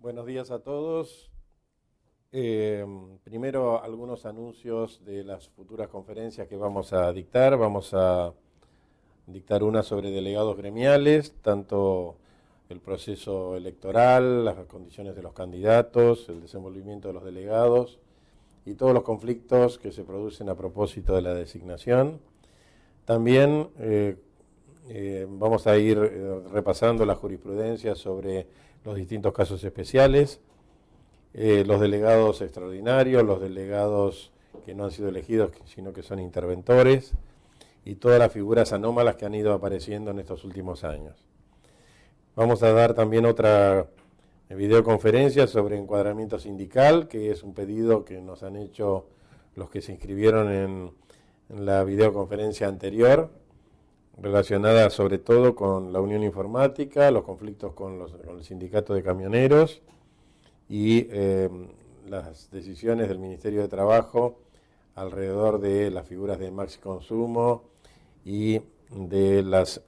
Buenos días a todos. Primero, algunos anuncios de las futuras conferencias que vamos a dictar. Vamos a dictar una sobre delegados gremiales, tanto el proceso electoral, las condiciones de los candidatos, el desenvolvimiento de los delegados y todos los conflictos que se producen a propósito de la designación. También vamos a ir repasando la jurisprudencia sobre los distintos casos especiales, los delegados extraordinarios, los delegados que no han sido elegidos, sino que son interventores, y todas las figuras anómalas que han ido apareciendo en estos últimos años. Vamos a dar también otra videoconferencia sobre encuadramiento sindical, que es un pedido que nos han hecho los que se inscribieron en la videoconferencia anterior, relacionada sobre todo con la Unión Informática, los conflictos con el sindicato de camioneros y las decisiones del Ministerio de Trabajo alrededor de las figuras de Maxi Consumo y de las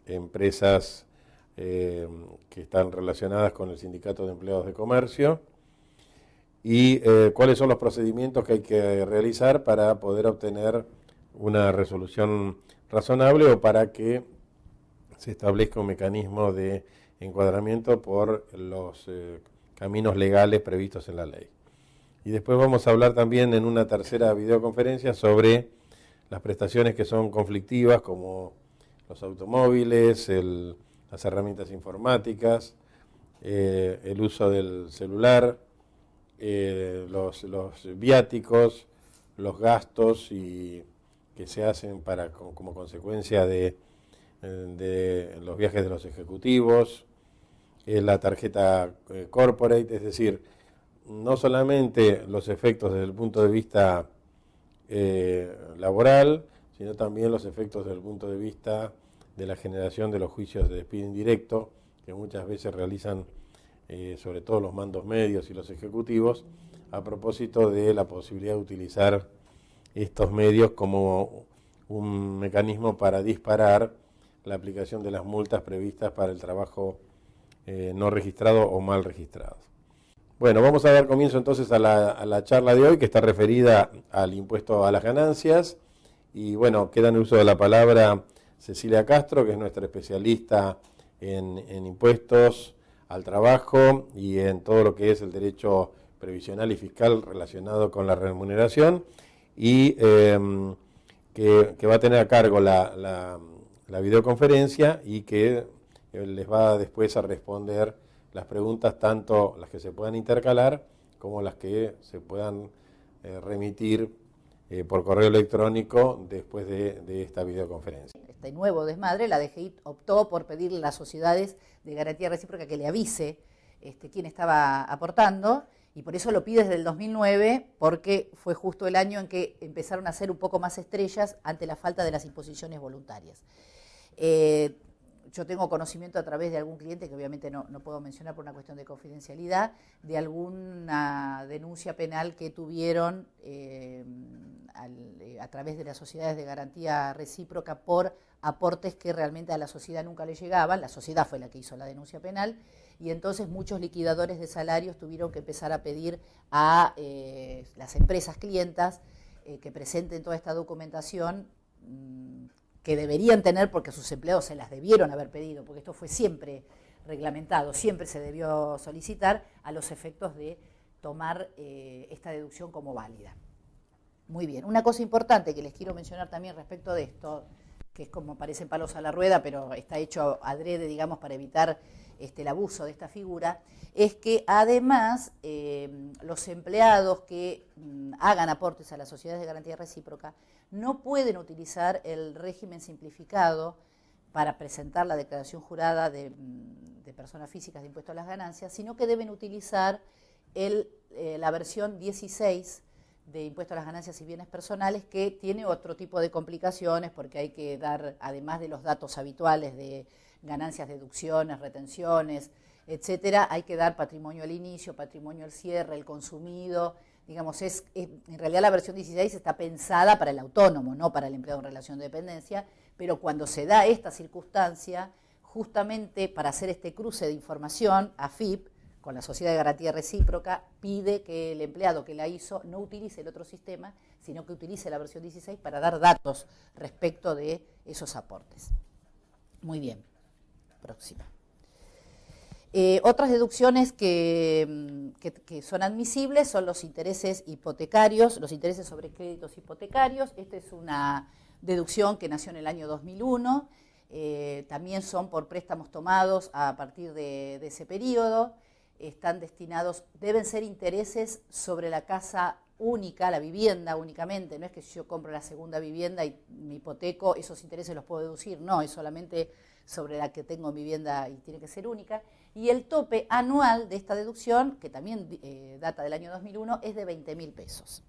empresas que están relacionadas con el Sindicato de Empleados de Comercio y cuáles son los procedimientos que hay que realizar para poder obtener una resolución razonable o para que se establezca un mecanismo de encuadramiento por los caminos legales previstos en la ley. Y después vamos a hablar también en una tercera videoconferencia sobre las prestaciones que son conflictivas, como los automóviles, las herramientas informáticas, el uso del celular, los viáticos, los gastos que se hacen como consecuencia de los viajes de los ejecutivos, la tarjeta corporate, es decir, no solamente los efectos desde el punto de vista laboral, sino también los efectos desde el punto de vista de la generación de los juicios de despido indirecto, que muchas veces realizan sobre todo los mandos medios y los ejecutivos, a propósito de la posibilidad de utilizar estos medios como un mecanismo para disparar la aplicación de las multas previstas para el trabajo no registrado o mal registrado. Bueno, vamos a dar comienzo entonces a la charla de hoy, que está referida al impuesto a las ganancias. Y bueno, queda en uso de la palabra Cecilia Castro, que es nuestra especialista en impuestos al trabajo y en todo lo que es el derecho previsional y fiscal relacionado con la remuneración, y que va a tener a cargo la videoconferencia y que les va después a responder las preguntas, tanto las que se puedan intercalar como las que se puedan remitir por correo electrónico después de esta videoconferencia. Este nuevo desmadre, la DGI optó por pedirle a las sociedades de garantía recíproca que le avise quién estaba aportando, y por eso lo pide desde el 2009, porque fue justo el año en que empezaron a ser un poco más estrellas ante la falta de las imposiciones voluntarias. Yo tengo conocimiento a través de algún cliente, que obviamente no puedo mencionar por una cuestión de confidencialidad, de alguna denuncia penal que tuvieron a través de las sociedades de garantía recíproca por aportes que realmente a la sociedad nunca le llegaban. La sociedad fue la que hizo la denuncia penal, y entonces muchos liquidadores de salarios tuvieron que empezar a pedir a las empresas clientas que presenten toda esta documentación que deberían tener, porque sus empleados se las debieron haber pedido, porque esto fue siempre reglamentado, siempre se debió solicitar, a los efectos de tomar esta deducción como válida. Muy bien, una cosa importante que les quiero mencionar también respecto de esto, que es como parecen palos a la rueda, pero está hecho adrede, digamos, para evitar el abuso de esta figura, es que además los empleados que hagan aportes a las sociedades de garantía recíproca no pueden utilizar el régimen simplificado para presentar la declaración jurada de personas físicas de impuesto a las ganancias, sino que deben utilizar la versión 16 de impuesto a las ganancias y bienes personales, que tiene otro tipo de complicaciones, porque hay que dar, además de los datos habituales de ganancias, deducciones, retenciones, etcétera, hay que dar patrimonio al inicio, patrimonio al cierre, el consumido. Digamos, en realidad la versión 16 está pensada para el autónomo, no para el empleado en relación de dependencia, pero cuando se da esta circunstancia, justamente para hacer este cruce de información, AFIP, con la sociedad de garantía recíproca, pide que el empleado que la hizo no utilice el otro sistema, sino que utilice la versión 16 para dar datos respecto de esos aportes. Muy bien. Próxima. Otras deducciones que son admisibles son los intereses hipotecarios, los intereses sobre créditos hipotecarios. Esta es una deducción que nació en el año 2001. También son por préstamos tomados a partir de ese periodo. Están destinados, deben ser intereses sobre la casa única, la vivienda únicamente. No es que si yo compro la segunda vivienda y me hipoteco, esos intereses los puedo deducir. No, es solamente sobre la que tengo vivienda y tiene que ser única. Y el tope anual de esta deducción, que también data del año 2001, es de 20.000 pesos.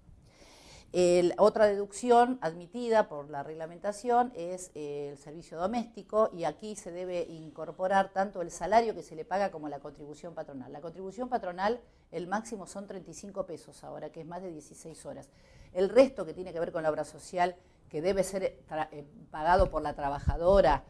Otra deducción admitida por la reglamentación es el servicio doméstico, y aquí se debe incorporar tanto el salario que se le paga como la contribución patronal. La contribución patronal, el máximo son 35 pesos ahora, que es más de 16 horas. El resto que tiene que ver con la obra social, que debe ser pagado por la trabajadora,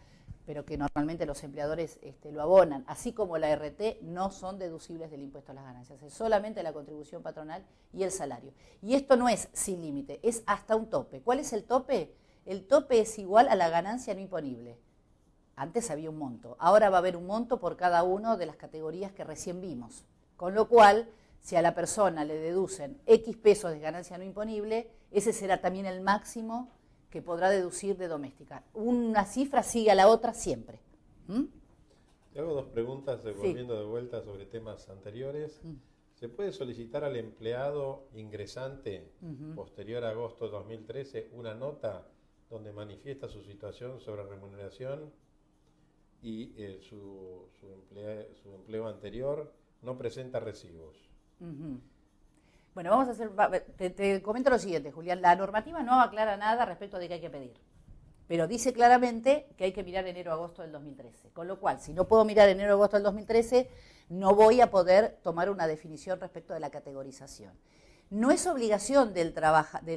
pero que normalmente los empleadores lo abonan, así como la RT, no son deducibles del impuesto a las ganancias, es solamente la contribución patronal y el salario. Y esto no es sin límite, es hasta un tope. ¿Cuál es el tope? El tope es igual a la ganancia no imponible. Antes había un monto, ahora va a haber un monto por cada una de las categorías que recién vimos. Con lo cual, si a la persona le deducen X pesos de ganancia no imponible, ese será también el máximo que podrá deducir de doméstica. Una cifra sigue a la otra siempre. Te hago dos preguntas, volviendo de vuelta sobre temas anteriores. ¿Se puede solicitar al empleado ingresante posterior a agosto de 2013 una nota donde manifiesta su situación sobre remuneración y su empleo anterior no presenta recibos? Bueno, vamos a hacer, te comento lo siguiente, Julián. La normativa no aclara nada respecto de qué hay que pedir, pero dice claramente que hay que mirar enero-agosto del 2013. Con lo cual, si no puedo mirar enero-agosto del 2013, no voy a poder tomar una definición respecto de la categorización. No es obligación del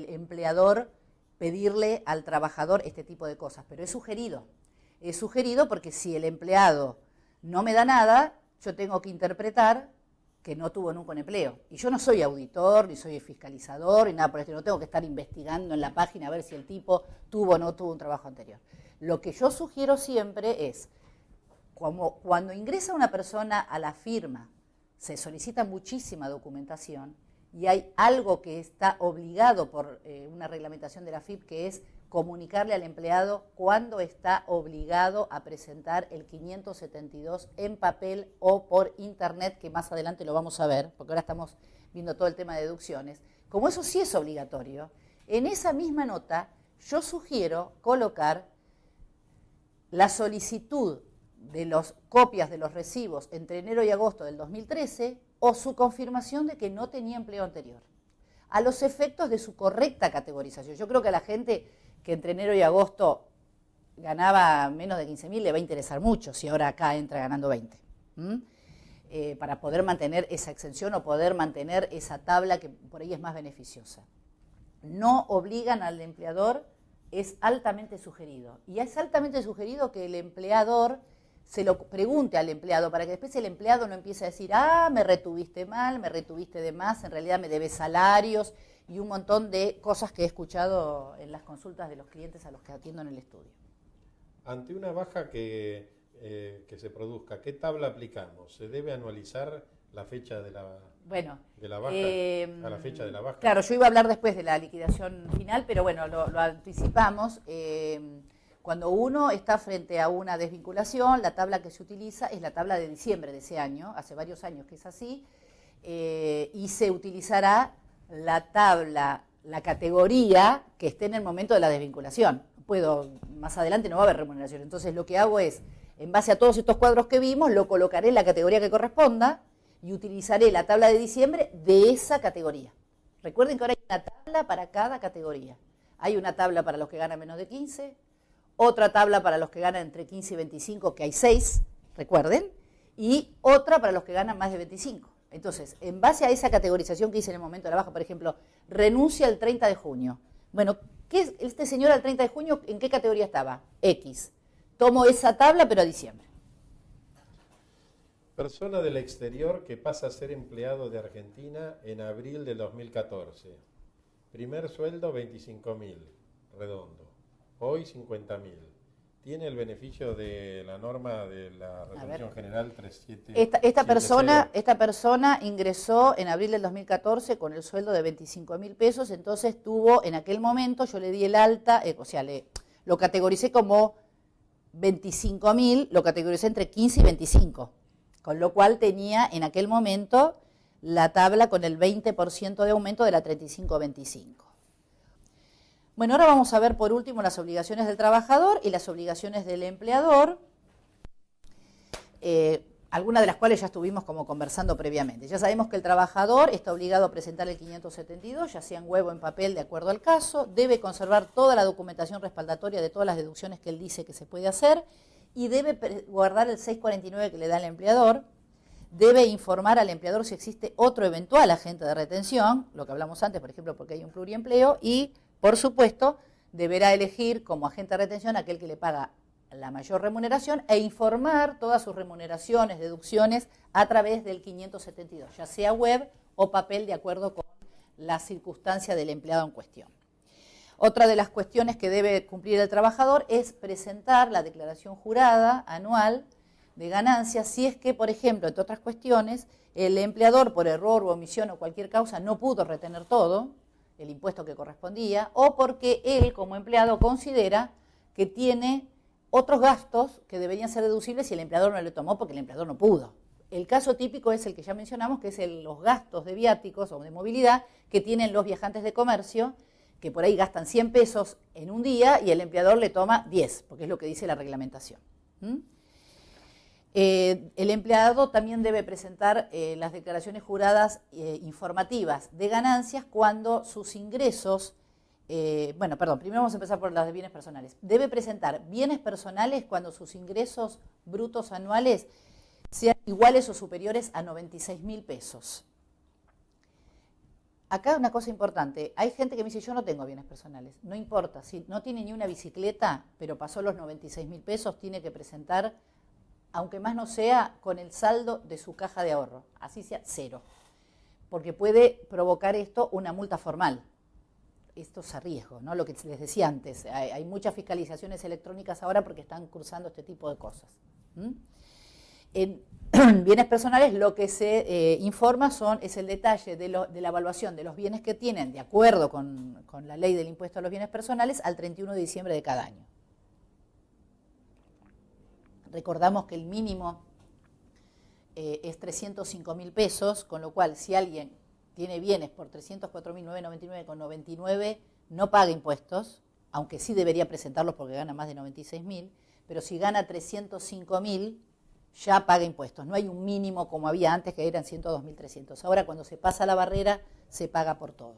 empleador pedirle al trabajador este tipo de cosas, pero es sugerido. Es sugerido porque si el empleado no me da nada, yo tengo que interpretar que no tuvo nunca un empleo. Y yo no soy auditor, ni soy fiscalizador, ni nada por esto. No tengo que estar investigando en la página a ver si el tipo tuvo o no tuvo un trabajo anterior. Lo que yo sugiero siempre es, como cuando ingresa una persona a la firma, se solicita muchísima documentación y hay algo que está obligado por una reglamentación de la FIP, que es comunicarle al empleado cuándo está obligado a presentar el 572 en papel o por internet, que más adelante lo vamos a ver, porque ahora estamos viendo todo el tema de deducciones. Como eso sí es obligatorio, en esa misma nota yo sugiero colocar la solicitud de las copias de los recibos entre enero y agosto del 2013 o su confirmación de que no tenía empleo anterior, a los efectos de su correcta categorización. Yo creo que a la gente que entre enero y agosto ganaba menos de 15.000 le va a interesar mucho si ahora acá entra ganando 20. Para poder mantener esa exención o poder mantener esa tabla que por ahí es más beneficiosa. No obligan al empleador, es altamente sugerido. Y es altamente sugerido que el empleador se lo pregunte al empleado, para que después el empleado no empiece a decir, me retuviste mal, me retuviste de más, en realidad me debes salarios, y un montón de cosas que he escuchado en las consultas de los clientes a los que atiendo en el estudio. Ante una baja que se produzca, ¿qué tabla aplicamos? ¿Se debe anualizar la fecha de la baja a la fecha de la baja? Claro, yo iba a hablar después de la liquidación final, pero bueno, lo anticipamos. Cuando uno está frente a una desvinculación, la tabla que se utiliza es la tabla de diciembre de ese año, hace varios años que es así, y se utilizará la tabla, la categoría que esté en el momento de la desvinculación. Más adelante no va a haber remuneración, entonces lo que hago es, en base a todos estos cuadros que vimos, lo colocaré en la categoría que corresponda y utilizaré la tabla de diciembre de esa categoría. Recuerden que ahora hay una tabla para cada categoría. Hay una tabla para los que ganan menos de 15, otra tabla para los que ganan entre 15 y 25, que hay 6, recuerden, y otra para los que ganan más de 25. Entonces, en base a esa categorización que hice en el momento de la baja, por ejemplo, renuncia el 30 de junio. Bueno, ¿qué es este señor al 30 de junio? ¿En qué categoría estaba? X. Tomo esa tabla, pero a diciembre. Persona del exterior que pasa a ser empleado de Argentina en abril del 2014. Primer sueldo 25.000, redondo. Hoy 50.000. Tiene el beneficio de la norma de la Resolución General 3770. Esta persona ingresó en abril del 2014 con el sueldo de 25.000 pesos, entonces tuvo, en aquel momento, yo le di el alta, lo categoricé como 25.000, lo categoricé entre 15 y 25, con lo cual tenía en aquel momento la tabla con el 20% de aumento de la 35-25. Bueno, ahora vamos a ver por último las obligaciones del trabajador y las obligaciones del empleador, algunas de las cuales ya estuvimos como conversando previamente. Ya sabemos que el trabajador está obligado a presentar el 572, ya sea en web o en papel, de acuerdo al caso, debe conservar toda la documentación respaldatoria de todas las deducciones que él dice que se puede hacer y debe guardar el 649 que le da el empleador, debe informar al empleador si existe otro eventual agente de retención, lo que hablamos antes, por ejemplo, porque hay un pluriempleo, y por supuesto, deberá elegir como agente de retención aquel que le paga la mayor remuneración e informar todas sus remuneraciones, deducciones a través del 572, ya sea web o papel, de acuerdo con la circunstancia del empleado en cuestión. Otra de las cuestiones que debe cumplir el trabajador es presentar la declaración jurada anual de ganancias si es que, por ejemplo, entre otras cuestiones, el empleador por error u omisión o cualquier causa no pudo retener todo el impuesto que correspondía, o porque él como empleado considera que tiene otros gastos que deberían ser deducibles y el empleador no le tomó porque el empleador no pudo. El caso típico es el que ya mencionamos, que es los gastos de viáticos o de movilidad que tienen los viajantes de comercio, que por ahí gastan 100 pesos en un día y el empleador le toma 10, porque es lo que dice la reglamentación. El empleado también debe presentar las declaraciones juradas informativas de ganancias cuando sus ingresos, primero vamos a empezar por las de bienes personales. Debe presentar bienes personales cuando sus ingresos brutos anuales sean iguales o superiores a 96.000 pesos. Acá una cosa importante, hay gente que me dice, yo no tengo bienes personales, no importa, si no tiene ni una bicicleta, pero pasó los 96.000 pesos, tiene que presentar, aunque más no sea, con el saldo de su caja de ahorro, así sea 0, porque puede provocar esto una multa formal. Esto es a riesgo, ¿no? Lo que les decía antes, hay muchas fiscalizaciones electrónicas ahora porque están cursando este tipo de cosas. En bienes personales lo que se informa es el detalle de la evaluación de los bienes que tienen, de acuerdo con la ley del impuesto a los bienes personales, al 31 de diciembre de cada año. Recordamos que el mínimo es 305.000 pesos, con lo cual si alguien tiene bienes por 304.999,99 no paga impuestos, aunque sí debería presentarlos porque gana más de 96.000, pero si gana 305.000 ya paga impuestos. No hay un mínimo como había antes que eran 102.300. Ahora cuando se pasa la barrera se paga por todo.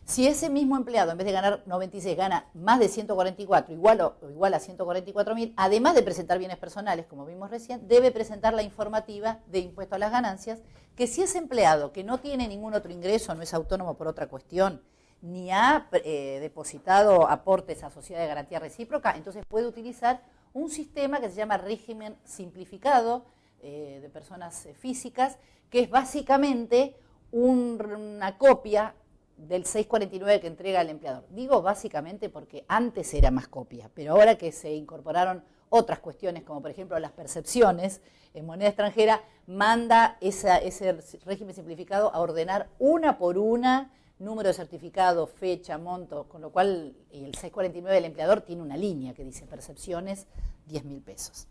Si ese mismo empleado, en vez de ganar 96, gana más de 144, igual a 144.000, además de presentar bienes personales, como vimos recién, debe presentar la informativa de impuesto a las ganancias, que si es empleado que no tiene ningún otro ingreso, no es autónomo por otra cuestión, ni ha depositado aportes a sociedad de garantía recíproca, entonces puede utilizar un sistema que se llama régimen simplificado de personas físicas, que es básicamente una copia del 649 que entrega el empleador. Digo básicamente porque antes era más copia, pero ahora que se incorporaron otras cuestiones, como por ejemplo las percepciones en moneda extranjera, manda ese régimen simplificado a ordenar una por una, número de certificado, fecha, monto, con lo cual el 649 del empleador tiene una línea que dice percepciones, 10.000 pesos.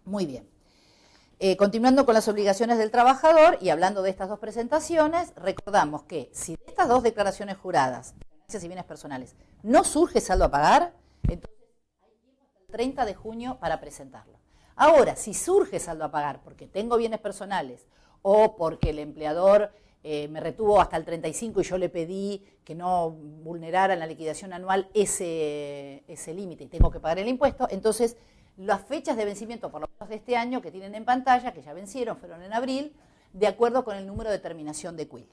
Muy bien. Continuando con las obligaciones del trabajador y hablando de estas dos presentaciones, recordamos que si de estas dos declaraciones juradas, ganancias y bienes personales, no surge saldo a pagar, entonces hay tiempo hasta el 30 de junio para presentarlo. Ahora, si surge saldo a pagar porque tengo bienes personales o porque el empleador me retuvo hasta el 35 y yo le pedí que no vulnerara en la liquidación anual ese límite y tengo que pagar el impuesto, entonces las fechas de vencimiento, por lo menos de este año, que tienen en pantalla, que ya vencieron, fueron en abril, de acuerdo con el número de terminación de CUIL.